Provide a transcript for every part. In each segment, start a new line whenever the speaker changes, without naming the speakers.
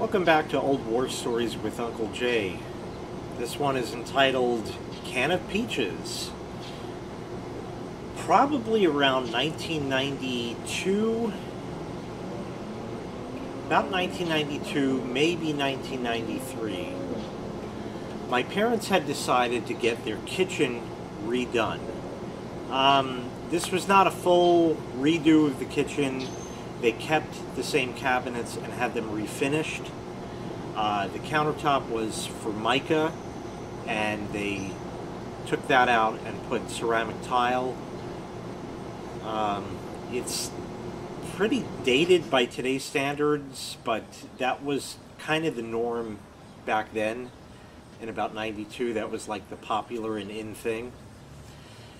Welcome back to Old War Stories with Uncle Jay. This one is entitled Can of Peaches. Probably around 1992, about 1992, maybe 1993. My parents had decided to get their kitchen redone. This was not a full redo of the kitchen. They kept the same cabinets and had them refinished. The countertop was Formica, and they took that out and put ceramic tile. It's pretty dated by today's standards, but that was kind of the norm back then. In about 92, that was like the popular and in thing.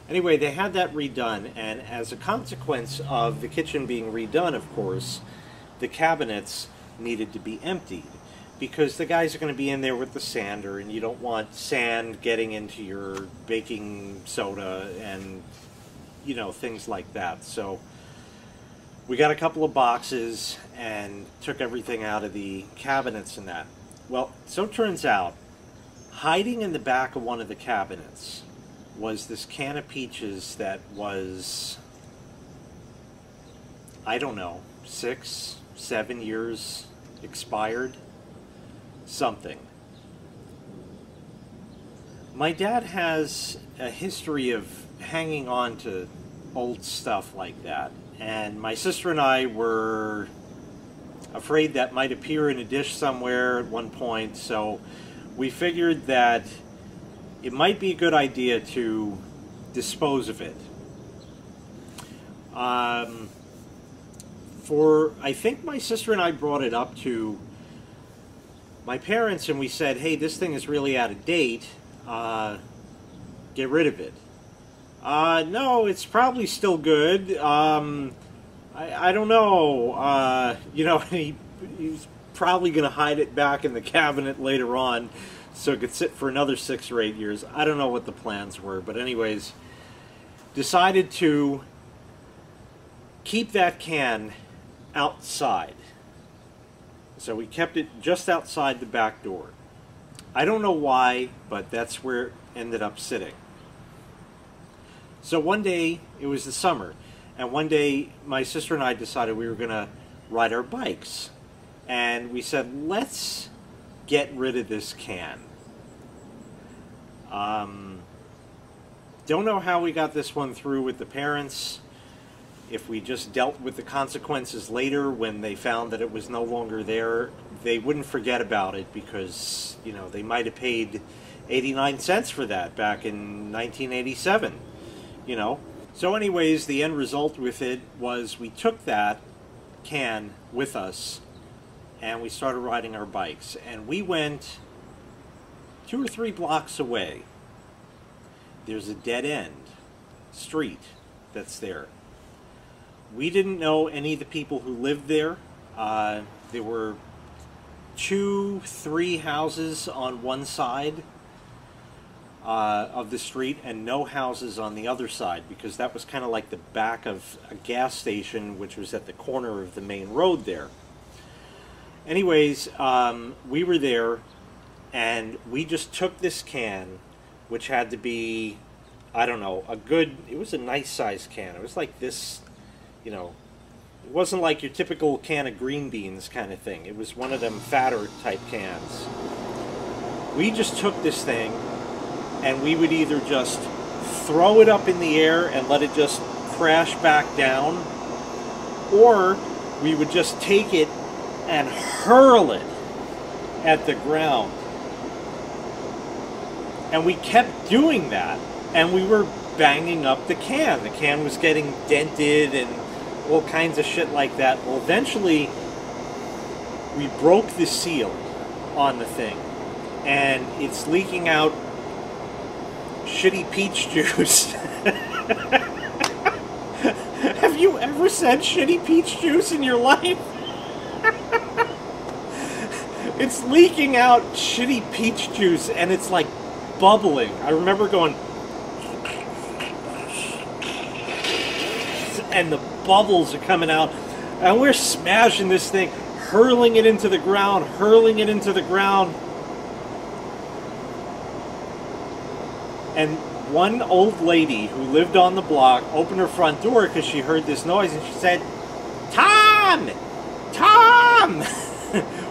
Anyway, they had that redone, and as a consequence of the kitchen being redone, of course, the cabinets needed to be emptied, because the guys are going to be in there with the sander, and you don't want sand getting into your baking soda and, you know, things like that. So we got a couple of boxes and took everything out of the cabinets and that. Well, so it turns out, hiding in the back of one of the cabinets was this can of peaches that was, I don't know, 6, 7 years expired, something. My dad has a history of hanging on to old stuff like that, and my sister and I were afraid that might appear in a dish somewhere at one point, so we figured that it might be a good idea to dispose of it. I think my sister and I brought it up to my parents, and we said, hey, this thing is really out of date. Get rid of it. No, it's probably still good. I don't know. You know, he's probably going to hide it back in the cabinet later on, so it could sit for another 6 or 8 years. I don't know what the plans were, but anyways, decided to keep that can outside. So we kept it just outside the back door. I don't know why, but that's where it ended up sitting. So one day, it was the summer, and one day my sister and I decided we were going to ride our bikes. And we said, let's get rid of this can. Don't know how we got this one through with the parents. If we just dealt with the consequences later when they found that it was no longer there, they wouldn't forget about it, because, you know, they might have paid 89 cents for that back in 1987, you know. So anyways, the end result with it was we took that can with us and we started riding our bikes, and we went 2 or 3 blocks away. There's a dead-end street that's there. We didn't know any of the people who lived there. There were 2, 3 houses on one side of the street and no houses on the other side, because that was kind of like the back of a gas station, which was at the corner of the main road there. Anyways, we were there, and we just took this can, which had to be, I don't know, it was a nice sized can. It was like this, you know, it wasn't like your typical can of green beans kind of thing. It was one of them fatter type cans. We just took this thing, and we would either just throw it up in the air and let it just crash back down, or we would just take it and hurl it at the ground. And we kept doing that, and we were banging up the can. The can was getting dented and all kinds of shit like that. Well, eventually, we broke the seal on the thing, and it's leaking out shitty peach juice. Have you ever said shitty peach juice in your life? It's leaking out shitty peach juice, and it's like bubbling. I remember going, and the bubbles are coming out, and we're smashing this thing, hurling it into the ground, hurling it into the ground. And one old lady who lived on the block opened her front door because she heard this noise, and she said, "Tom! Tom!"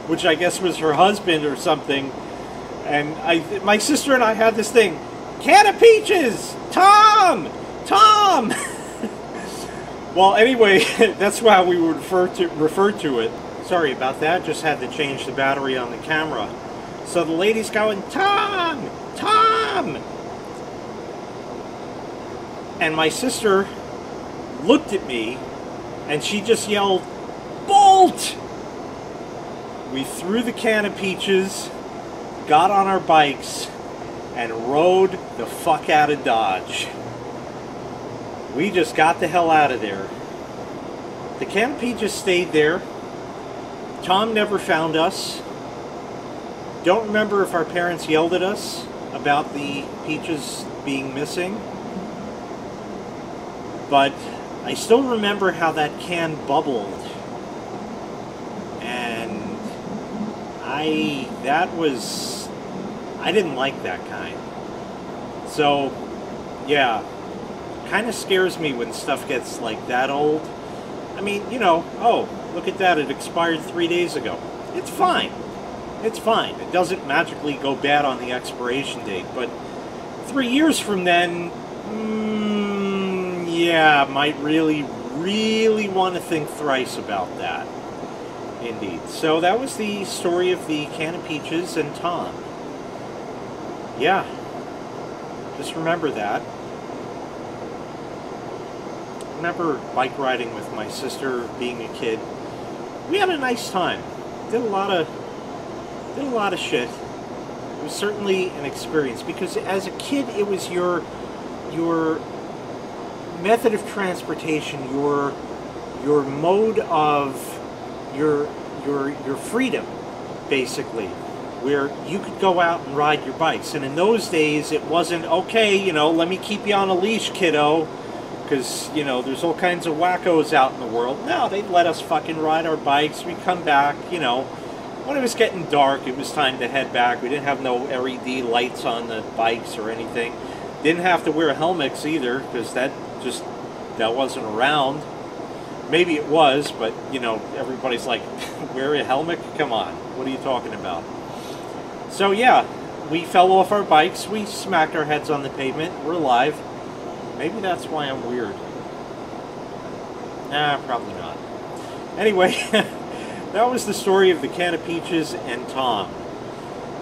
which I guess was her husband or something. And my sister and I had this thing, "Can of peaches! Tom! Tom!" Well, anyway, that's how we would refer to it. Sorry about that, just had to change the battery on the camera. So the lady's going, "Tom! Tom!" And my sister looked at me, and she just yelled, "Bolt!" We threw the can of peaches, got on our bikes, and rode the fuck out of Dodge. We just got the hell out of there. The can of peaches stayed there. Tom never found us. Don't remember if our parents yelled at us about the peaches being missing. But I still remember how that can bubbled. And I didn't like that kind. So, yeah, kind of scares me when stuff gets like that old. I mean, you know, oh, look at that, it expired 3 days ago. It's fine. It's fine. It doesn't magically go bad on the expiration date, but 3 years from then, yeah, might really want to think thrice about that. Indeed. So that was the story of the can of peaches and Tom. Yeah. Just remember that. I remember bike riding with my sister being a kid. We had a nice time. Did a lot of shit. It was certainly an experience because as a kid it was your method of transportation, your mode of your freedom, basically, where you could go out and ride your bikes. And in those days it wasn't, okay, you know, let me keep you on a leash, kiddo, because, you know, there's all kinds of wackos out in the world. No, they'd let us fucking ride our bikes. We'd come back, you know, when it was getting dark, it was time to head back. We didn't have no LED lights on the bikes or anything. Didn't have to wear helmets either, because that wasn't around. Maybe it was, but, you know, everybody's like, wear a helmet? Come on, what are you talking about? So yeah, we fell off our bikes, we smacked our heads on the pavement, we're alive. Maybe that's why I'm weird. Nah, probably not. Anyway, that was the story of the can of peaches and Tom.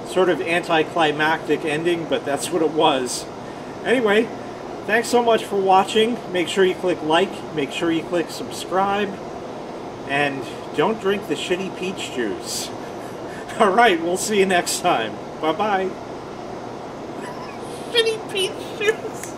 Sort of anticlimactic ending, but that's what it was. Anyway, thanks so much for watching. Make sure you click like, make sure you click subscribe, and don't drink the shitty peach juice. Alright, we'll see you next time. Bye-bye. Shitty peach juice.